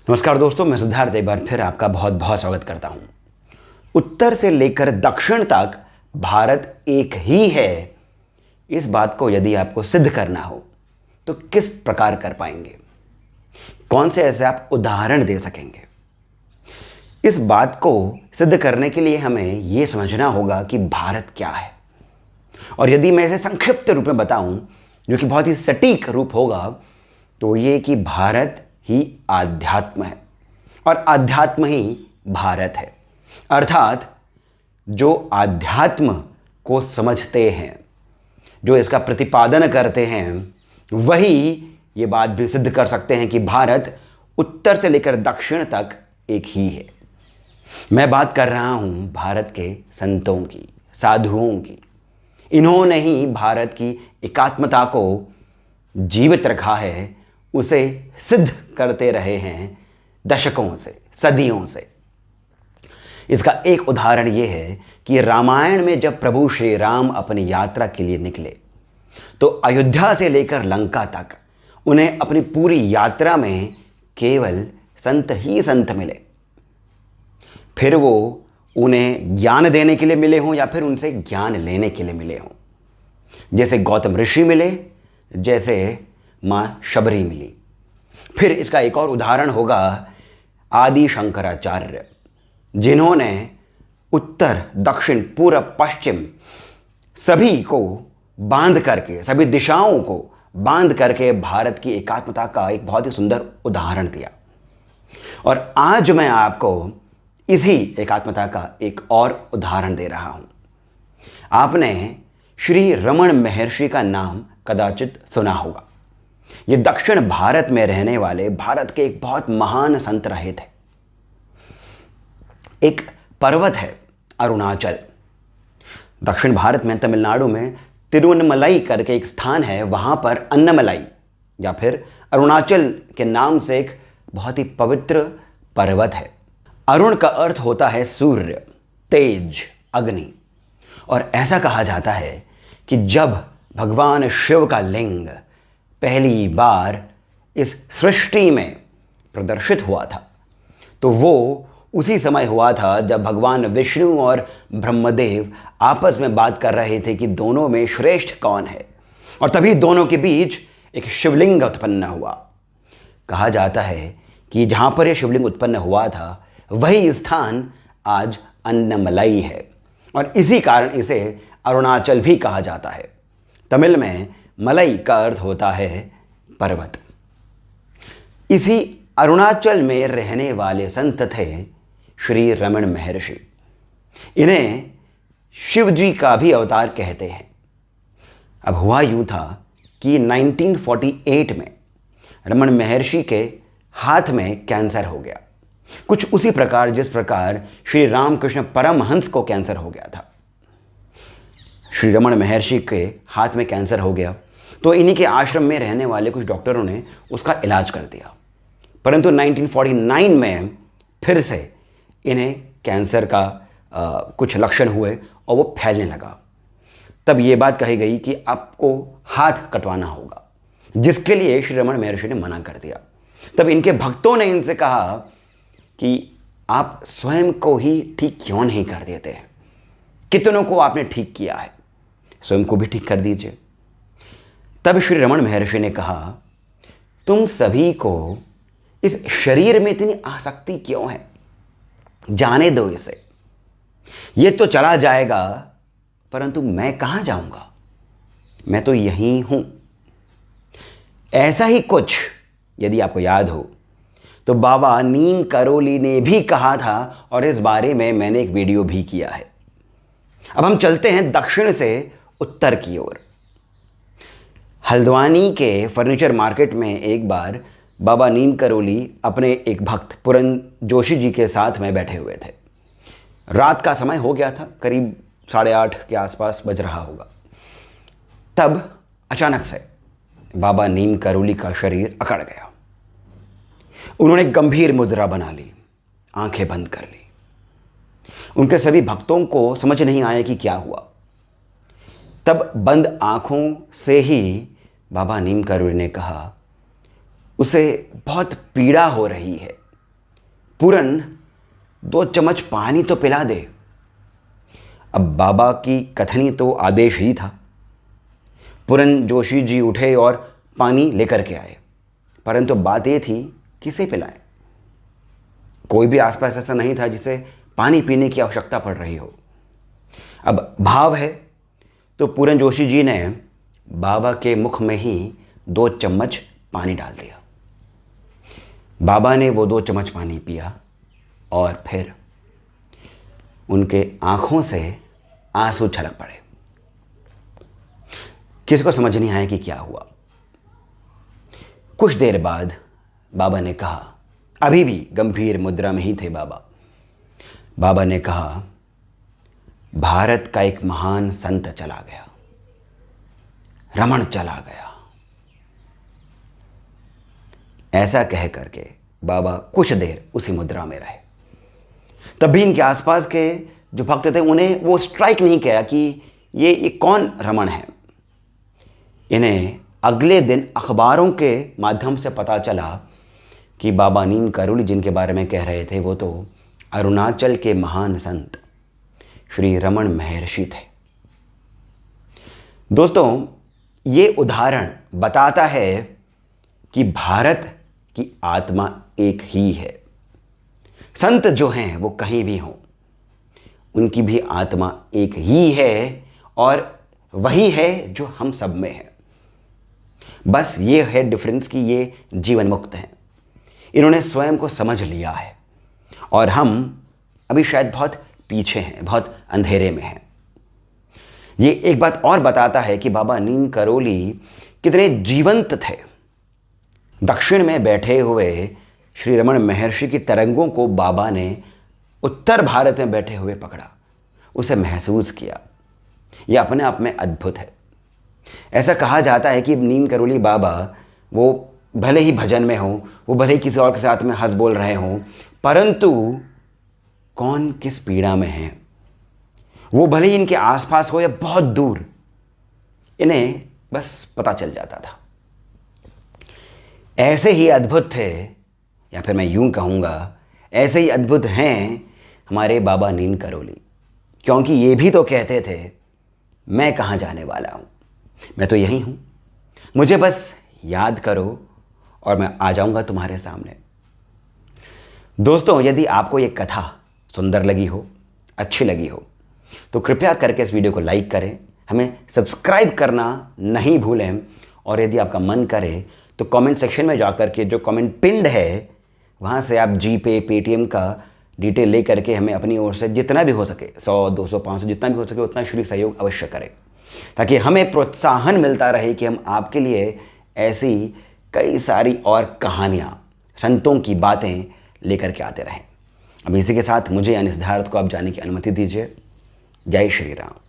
नमस्कार दोस्तों, मैं सिद्धार्थ एक बार फिर आपका बहुत बहुत स्वागत करता हूं। उत्तर से लेकर दक्षिण तक भारत एक ही है। इस बात को यदि आपको सिद्ध करना हो तो किस प्रकार कर पाएंगे? कौन से ऐसे आप उदाहरण दे सकेंगे? इस बात को सिद्ध करने के लिए हमें यह समझना होगा कि भारत क्या है। और यदि मैं इसे संक्षिप्त रूप में बताऊं, जो कि बहुत ही सटीक रूप होगा, तो ये कि भारत ही आध्यात्म है और आध्यात्म ही भारत है। अर्थात जो आध्यात्म को समझते हैं, जो इसका प्रतिपादन करते हैं, वही ये बात भी सिद्ध कर सकते हैं कि भारत उत्तर से लेकर दक्षिण तक एक ही है। मैं बात कर रहा हूं भारत के संतों की, साधुओं की। इन्होंने ही भारत की एकात्मता को जीवित रखा है, उसे सिद्ध करते रहे हैं दशकों से, सदियों से। इसका एक उदाहरण यह है कि रामायण में जब प्रभु श्री राम अपनी यात्रा के लिए निकले तो अयोध्या से लेकर लंका तक उन्हें अपनी पूरी यात्रा में केवल संत ही संत मिले। फिर वो उन्हें ज्ञान देने के लिए मिले हों या फिर उनसे ज्ञान लेने के लिए मिले हों। जैसे गौतम ऋषि मिले, जैसे मां शबरी मिली। फिर इसका एक और उदाहरण होगा आदि शंकराचार्य, जिन्होंने उत्तर, दक्षिण, पूरब, पश्चिम सभी को बांध करके, सभी दिशाओं को बांध करके भारत की एकात्मता का एक बहुत ही सुंदर उदाहरण दिया। और आज मैं आपको इसी एकात्मता का एक और उदाहरण दे रहा हूं। आपने श्री रमण महर्षि का नाम कदाचित सुना होगा। ये दक्षिण भारत में रहने वाले भारत के एक बहुत महान संत रहे थे। एक पर्वत है अरुणाचल, दक्षिण भारत में तमिलनाडु में तिरुवन्नमलई करके एक स्थान है। वहां पर अन्नमलई या फिर अरुणाचल के नाम से एक बहुत ही पवित्र पर्वत है। अरुण का अर्थ होता है सूर्य, तेज, अग्नि। और ऐसा कहा जाता है कि जब भगवान शिव का लिंग पहली बार इस सृष्टि में प्रदर्शित हुआ था, तो वो उसी समय हुआ था जब भगवान विष्णु और ब्रह्मदेव आपस में बात कर रहे थे कि दोनों में श्रेष्ठ कौन है। और तभी दोनों के बीच एक शिवलिंग उत्पन्न हुआ। कहा जाता है कि जहां पर यह शिवलिंग उत्पन्न हुआ था वही स्थान आज अन्नमलई है, और इसी कारण इसे अरुणाचल भी कहा जाता है। तमिल में मलई का अर्थ होता है पर्वत। इसी अरुणाचल में रहने वाले संत थे श्री रमण महर्षि। इन्हें शिव जी का भी अवतार कहते हैं। अब हुआ यूं था कि 1948 में रमण महर्षि के हाथ में कैंसर हो गया, कुछ उसी प्रकार जिस प्रकार श्री रामकृष्ण परमहंस को कैंसर हो गया था। श्री रमण महर्षि के हाथ में कैंसर हो गया तो इन्हीं के आश्रम में रहने वाले कुछ डॉक्टरों ने उसका इलाज कर दिया। परंतु 1949 में फिर से इन्हें कैंसर का कुछ लक्षण हुए और वो फैलने लगा। तब ये बात कही गई कि आपको हाथ कटवाना होगा, जिसके लिए श्री रमण महर्षि ने मना कर दिया। तब इनके भक्तों ने इनसे कहा कि आप स्वयं को ही ठीक क्यों नहीं कर देते हैं? कितनों को आपने ठीक किया है, स्वयं को भी ठीक कर दीजिए। तब श्री रमण महर्षि ने कहा, तुम सभी को इस शरीर में इतनी आसक्ति क्यों है? जाने दो इसे, ये तो चला जाएगा, परंतु मैं कहां जाऊंगा? मैं तो यहीं हूं। ऐसा ही कुछ यदि आपको याद हो तो बाबा नीम करोली ने भी कहा था, और इस बारे में मैंने एक वीडियो भी किया है। अब हम चलते हैं दक्षिण से उत्तर की ओर। हल्द्वानी के फर्नीचर मार्केट में एक बार बाबा नीम करोली अपने एक भक्त पुरन जोशी जी के साथ में बैठे हुए थे। रात का समय हो गया था, करीब 8:30 के आसपास बज रहा होगा। तब अचानक से बाबा नीम करोली का शरीर अकड़ गया। उन्होंने गंभीर मुद्रा बना ली, आंखें बंद कर ली। उनके सभी भक्तों को समझ नहीं आया कि क्या हुआ। तब बंद आंखों से ही बाबा नीम करोली ने कहा, उसे बहुत पीड़ा हो रही है, पूरन 2 चम्मच पानी तो पिला दे। अब बाबा की कथनी तो आदेश ही था। पूरन जोशी जी उठे और पानी लेकर के आए, परंतु बात ये थी किसे पिलाएं। कोई भी आसपास ऐसा नहीं था जिसे पानी पीने की आवश्यकता पड़ रही हो। अब भाव है तो पूरन जोशी जी ने बाबा के मुख में ही 2 चम्मच पानी डाल दिया। बाबा ने वो 2 चम्मच पानी पिया और फिर उनके आंखों से आंसू छलक पड़े। किसी को समझ नहीं आया कि क्या हुआ। कुछ देर बाद बाबा ने कहा, अभी भी गंभीर मुद्रा में ही थे बाबा। बाबा ने कहा, भारत का एक महान संत चला गया, रमण चला गया। ऐसा कह करके बाबा कुछ देर उसी मुद्रा में रहे। तब भी इनके आसपास के जो भक्त थे उन्हें वो स्ट्राइक नहीं किया कि ये कौन रमण है। इन्हें अगले दिन अखबारों के माध्यम से पता चला कि बाबा नीम करोली जिनके बारे में कह रहे थे वो तो अरुणाचल के महान संत श्री रमण महर्षि थे। दोस्तों, ये उदाहरण बताता है कि भारत की आत्मा एक ही है। संत जो हैं वो कहीं भी हों, उनकी भी आत्मा एक ही है और वही है जो हम सब में है। बस ये है डिफरेंस कि ये जीवन मुक्त हैं। इन्होंने स्वयं को समझ लिया है और हम अभी शायद बहुत पीछे हैं, बहुत अंधेरे में हैं। ये एक बात और बताता है कि बाबा नीम करोली कितने जीवंत थे। दक्षिण में बैठे हुए श्री रमण महर्षि की तरंगों को बाबा ने उत्तर भारत में बैठे हुए पकड़ा, उसे महसूस किया। यह अपने आप में अद्भुत है। ऐसा कहा जाता है कि नीम करोली बाबा वो भले ही भजन में हों, वो भले ही किसी और के साथ में हंस बोल रहे हों, परंतु कौन किस पीड़ा में है, वो भले ही इनके आसपास हो या बहुत दूर, इन्हें बस पता चल जाता था। ऐसे ही अद्भुत थे, या फिर मैं यूं कहूँगा ऐसे ही अद्भुत हैं हमारे बाबा नीम करोली, क्योंकि ये भी तो कहते थे, मैं कहाँ जाने वाला हूँ, मैं तो यही हूँ, मुझे बस याद करो और मैं आ जाऊँगा तुम्हारे सामने। दोस्तों, यदि आपको ये कथा सुंदर लगी हो, अच्छी लगी हो, तो कृपया करके इस वीडियो को लाइक करें, हमें सब्सक्राइब करना नहीं भूलें, और यदि आपका मन करे तो कमेंट सेक्शन में जाकर के जो कमेंट पिंड है वहाँ से आप जीपे, पेटीएम का डिटेल ले करके हमें अपनी ओर से जितना भी हो सके, 100, 200, 500 जितना भी हो सके उतना शुरू सहयोग अवश्य करें, ताकि हमें प्रोत्साहन मिलता रहे कि हम आपके लिए ऐसी कई सारी और कहानियाँ, संतों की बातें लेकर के आते रहें। अब इसी के साथ मुझे यानी सिद्धार्थ को आप जाने की अनुमति दीजिए। जय श्री राम।